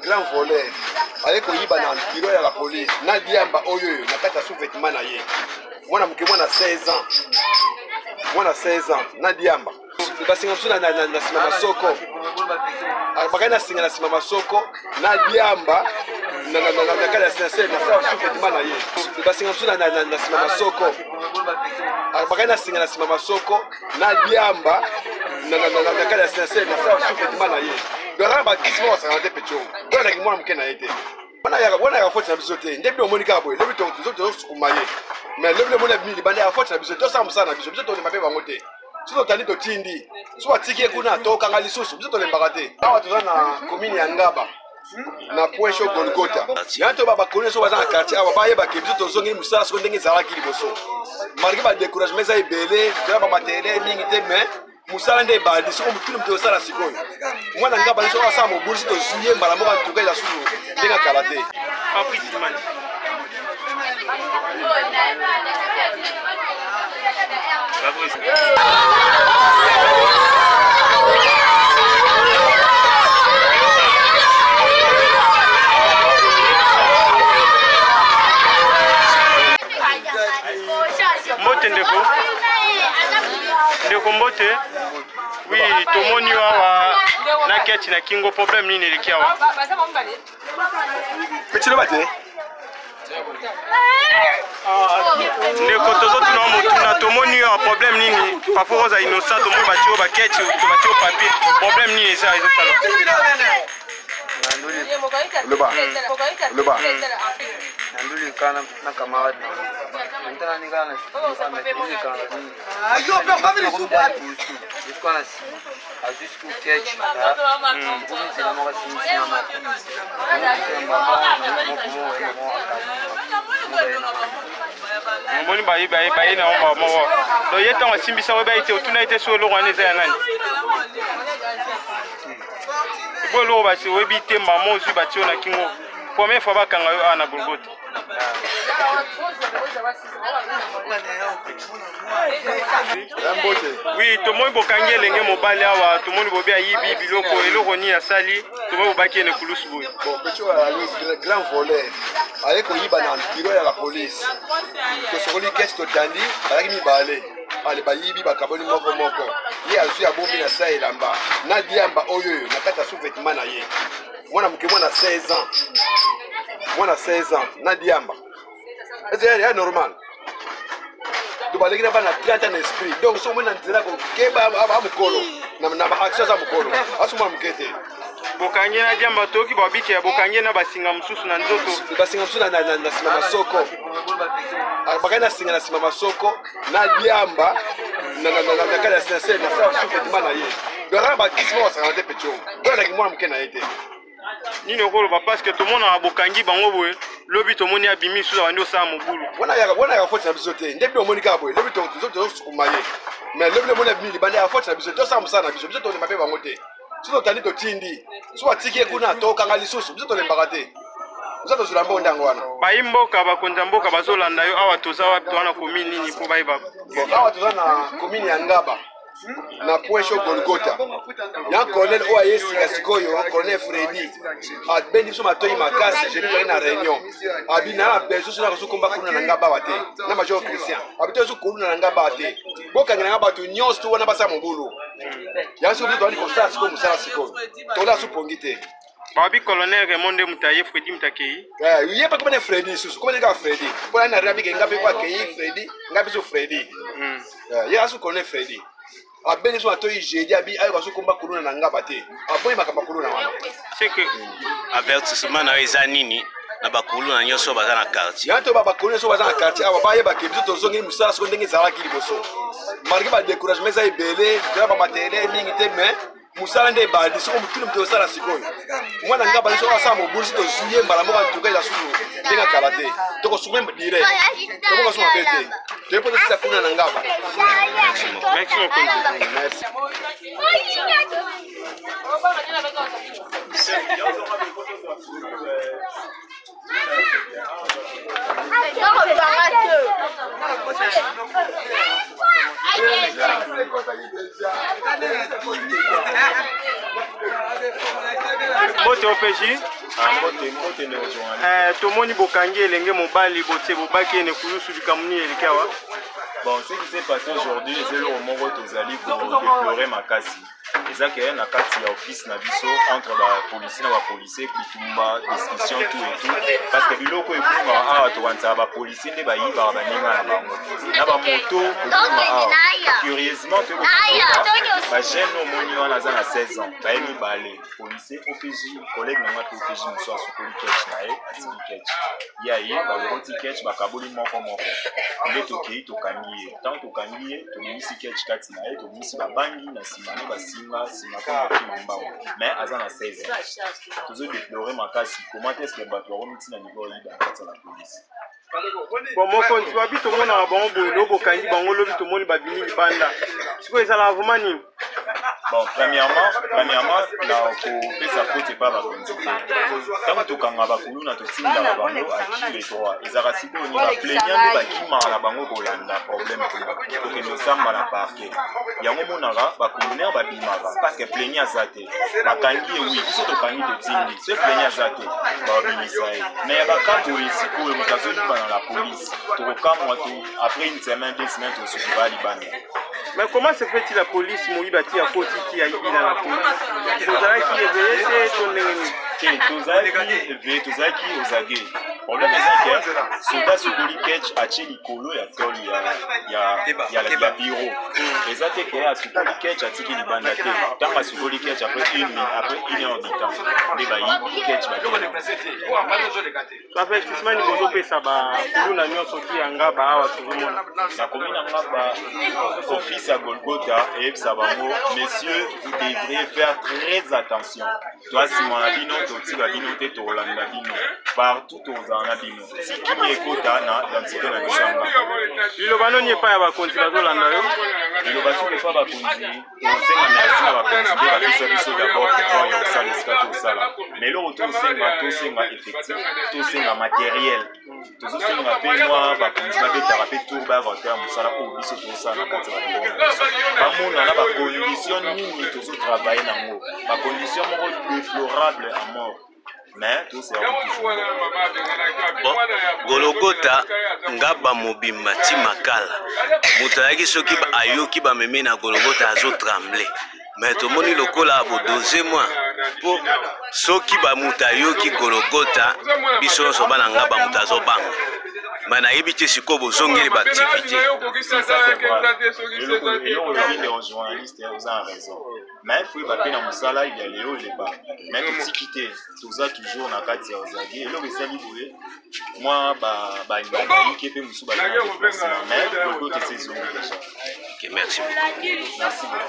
grand voleur avec oyiba na bureau ya la police na diamba oyo na kata sous-vêtement na ye mwana muke mwana 16 ans na diamba basinga msuna na sima masoko bakana singa na sima masoko na diamba na kala sincere na sa sous-vêtement na ye basinga msuna na sima masoko bakana singa na sima masoko na diamba na kala sincere na sa sous-vêtement na ye dora ba kismo wa sakante pecho dora ki mwana muke na yete wana ya faute na biso te ndebi omonika boy lebi to sukuma ye mais lebi mona bili bande ya faute na biso to sa musana biso to ne mabe bango te so tani to tindi so atiki kuna to kanga lisusu biso to lembaka te awa to na commune ya Ngaba na Poesho Golgota yanto baba kone so baza na quartier awa ba yeba ke biso to zongi musala so ndenge zalaki liboso marque ba découragement za ibele to ba matele mingi te mais musala nde badi so mutulu mto sala sikoyo mwana Ngaba so asa mo bursi to zuye mbala mo ka tuka ya sulu ndenge karate Fabrice man Mbote ndeko mbote oui tomoni wa na keti na kingo problem nini likiawa petilo bate ndeko tozotu na mutu na tomoni wa problem nini pafo za innocent tomoni batio ba keti batio papier problem nini eza ezotala Leba Nanduli kana na camarade Maintenant ni kana ni kana ayo pe family super Jusqu'à jusqu'au catch Mboni bayi na omba mo do yeta wa simbisa we baite otuna ite so lo wane za nani Bolo ba se we bite mamo zu ba tiona kingo combien fois ba kanga yo ana Golgota Oui, tout le monde bokangi lenge mobali awa, tout le monde bobia yibi biloko eloko ni asali, tout le monde bobaki ne kulus boy. Bon, petit grand voleur. Avec oyiba na bureau ya la police. To sokoli caisse to tandi, balaki mi balé. Ale ba yibi ba kaboni moko. Ye azu ya bombi na sa elamba. Na diamba oyo na kata sous-vêtement na ye. Mwana muke mwana 16 ans. Na diamba. C'est normal. Tu vas aller dans 30 ans d'esprit. Donc, si on est dans le Keba, na action za mukolo. Asuma mukete. Bokanye na diamba toki babiki ya bokanye na basinga msusu na nzoto. Basinga msusu na sima masoko. Bakana singa na sima masoko na diamba na kala sincere na sa sous-vêtement na ye. Dora ba kismo wa sakante pecho. Dora ki mwana muke na yete. Nini okoloba parce que tout le monde a bokangi bango boye lobi to moni abimi suza wandi osala mobulu wana ya faute na biso te ndebi omonika boye lobi to sukuma ye mais lobi moni abimi libanda ya faute na biso to sa musana biso to ne mabe bango te so tani to tindi so atiki kuna to kanga lisusu biso to lembaka te biso to zula mbondango wana bayimboka bakonza mboka bazolanda yo awa toza wapi to wana commune nini po bayiba bon awa toza na commune ya Ngaba na Poesho Golgota ya colonel oaye singa sikoyo colonel Freddy abendi so matoyi makasi je bi na réunion abina bezo so na ko komba kuna na Ngaba wate na major Christian abito so kuna na Ngaba wate bokanga na Ngaba to nyos to wana basa mobulu ya so to ali ko sa siko musala siko to la so pongite babi colonel Raymond Mutaye Freddy Mtakei ye pa comme Freddy susu comme nga Freddy pour na rabi ke Ngaba kwa kei Freddy Ngaba so Freddy ye aso colonel Freddy abeni so atoyi jeudi abi ayo baso komba kuluna na Ngaba te aboyi makamba kuluna wana c'est que avertissement na eza nini na bakuluna nyoso baza na quartier yanto baba kuluna so baza na quartier awa ba yeba ke biso to zongi musala so ndenge zalaki liboso marque ba découragement za ibele to ba matele mingi te mais musala nde badi so mutulu mto sala sikoyo mwana Ngaba so asa mo bursi to zuye mbala mo ka tuka ya sulu ndenge karate to ko sumem direct to ko suma bete to epo tsa kuna na Ngaba maximum merci Mbote OPJ. Mbote ne journaliste. Tomoni bokangi elenge mobali botie bobaki ne kulusu bikamuni elikawa. Bon, ce qui s'est passé aujourd'hui, c'est le moment où Tozali pour déplorer ma casse. Et ça, qu'il y a une carte office Nabiso entre les policiers et les policiers qui tombent discussion tout et tout. Parce que le coup, il faut que les policiers ne soient pas les moto, curieusement, les jeunes au moins 16 ans. Les policiers, OPJ, collègues, OPJ, nous sommes sur le catch, il y a eu un catch, il y a eu tant que Kanye, tu as mis si catch katina, tu as mis si babangi na simane basinga simaka mamba. Mais azan a 16 ans. Tu as déploré ma casse. Comment est-ce que bateau remis na niveau là dans la police? Bon, moi quand tu habites au monde à bon lobo kangi bango lobi to moni babini banda. C'est quoi ça la vraiment ni? Bon, premièrement, la ko sa faute pas ba konzité. Tant que kanga ba kuluna to tinga ba bango a qui les droits. Ils a rasiko ni ba plaignant ba ki ma la bango kolanda problème ko ke no samba na parquet. Yango monara ba kuluna ba bimaka parce que plaignant zate. Ba kangi oui, biso to kangi to tingi. Ce plaignant zate ba bimisai. Mais ba ka police ko le mutazo dans la police. To ka moi après une semaine, 2 semaines to su ba libana. Mais comment se fait-il la police Moïbati à côté qui a dans la police? Vous avez qui est veillé, c'est ton ennemi. Tozaki ozage. Problème est que soldat sukuli catch a cheli kolo ya tol ya bureau. Les attaques à sukuli catch a tiki li banda te. Tant à sukuli catch après 1 heure du temps. Les bayi catch ba. Ça fait que semaine bozo pesa ba kuluna nyonso ki anga ba awa tuzomona. La commune anga ba office à Golgotha et Sabango. Messieurs, vous devrez faire très attention. Toi Simon Labino partout aux Anabino. Si qui écoute dans ce cas-là, le ballon n'est pas à la continuation de l'année. Le ballon n'est pas à la continuation. On sait que merci à la continuation d'abord pour voir ça les scatos ça là. Mais le retour c'est ma effectif, tout c'est ma matériel. Tout ça c'est ma paix moi, va continuer à thérapie tour va avoir un ça là pour biso tout ça na kati la bureau. Pas mon na ba condition ni tout ça travailler na mo. Ma condition mo déplorable à mort. Mais tout c'est toujours bon. Golgotha ngaba mobimba ti makala mutalaki soki ba ayoki ba meme na Golgotha azo trembler. Mais tout le monde lokola bo doze moi pour soki ba mutayoki Golgotha biso so bana ngaba mutazo bang. Mana ebiti siko bozongeli ba activité. Ça c'est vrai. Les journalistes ils ont raison. Mais il faut pas dans musala il y a Léo il est pas. Mais tout quitter tout ça toujours na kati ya ozagi et le resali boye. Moi ba qui peut musu ba. Mais le côté saison déjà. OK, merci beaucoup. Merci beaucoup.